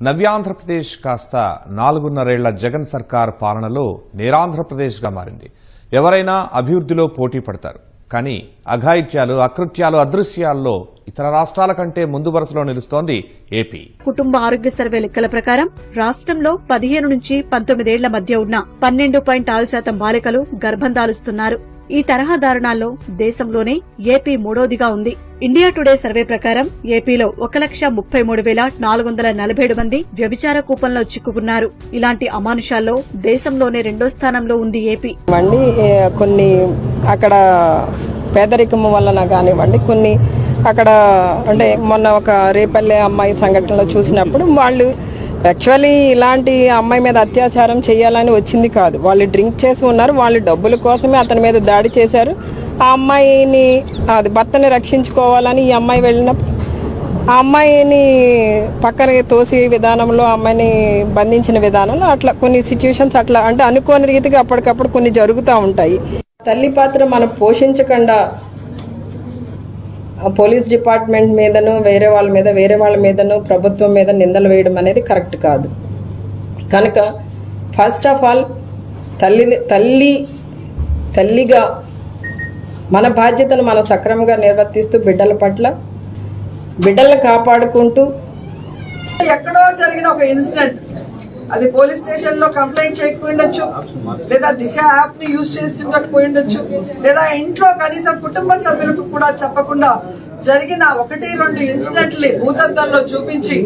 నవ్యాంధ్రప్రదేశ్ కాస్త 4.5 ఏళ్ల జగన్ సర్కార్ పాలనలో నేరాంధ్రప్రదేశ్గా మారింది. ఎవరైనా అభివృద్ధిలో పోటీ పడతారు, కానీ అఘాయిత్యాలు, అకృత్యాలు, అదృశ్యాల్లో ఇతర రాష్ట్రాల కంటే ముందు వరుసలో నిలుస్తోంది ఏపీ. కుటుంబ ఆరోగ్య సర్వే లెక్కల ప్రకారం రాష్ట్రంలో 15 నుంచి 19 ఏళ్ల మధ్య ఉన్న 12.6% బాలికలు గర్భం దాలుస్తున్నారు. ఈ తరహా దారుణాల్లో దేశంలోనే ఏపీ మూడోదిగా ఉంది. ఇండియా టుడే సర్వే ప్రకారం ఏపీలో 1,33,447 మంది వ్యభిచార కూపంలో చిక్కుకున్నారు. ఇలాంటి అమానుషాల్లో దేశంలోనే రెండో స్థానంలో ఉంది ఏపీ. కొన్ని అక్కడ పేదరికం వలన కానివ్వండి, కొన్ని అక్కడ అంటే మొన్న ఒక రేపల్లె అమ్మాయి సంఘటనలో చూసినప్పుడు వాళ్ళు యాక్చువల్లీ ఇలాంటి అమ్మాయి మీద అత్యాచారం చేయాలని వచ్చింది కాదు. వాళ్ళు డ్రింక్ చేసి ఉన్నారు, వాళ్ళు డబ్బుల కోసమే అతని మీద దాడి చేశారు. ఆ అమ్మాయిని భర్తని రక్షించుకోవాలని ఈ అమ్మాయి వెళ్ళినప్పుడు ఆ అమ్మాయిని పక్కన తోసి విధానంలో అమ్మాయిని బంధించిన విధానంలో అట్లా కొన్ని సిచ్యువేషన్స్ అట్లా అంటే అనుకోని రీతిగా అప్పటికప్పుడు కొన్ని జరుగుతూ ఉంటాయి. తల్లి పాత్ర మనం పోషించకుండా పోలీస్ డిపార్ట్మెంట్ మీదను వేరే వాళ్ళ మీదను ప్రభుత్వం మీద నిందలు వేయడం అనేది కరెక్ట్ కాదు. కనుక ఫస్ట్ ఆఫ్ ఆల్ తల్లిగా మన బాధ్యతను మనం సక్రమంగా నిర్వర్తిస్తూ బిడ్డల పట్ల బిడ్డలను కాపాడుకుంటూ ఎక్కడో జరిగిన ఒక ఇన్సిడెంట్ అది పోలీస్ స్టేషన్ లో కంప్లైంట్ చేయకపోయిండొచ్చు, లేదా దిశ యాప్ ని యూజ్ చేస్తుండకపోయిండొచ్చు, లేదా ఇంట్లో కనీసం కుటుంబ సభ్యులకు కూడా చెప్పకుండా జరిగిన 1-2 ఇన్సిడెంట్ని భూతద్దంలో చూపించి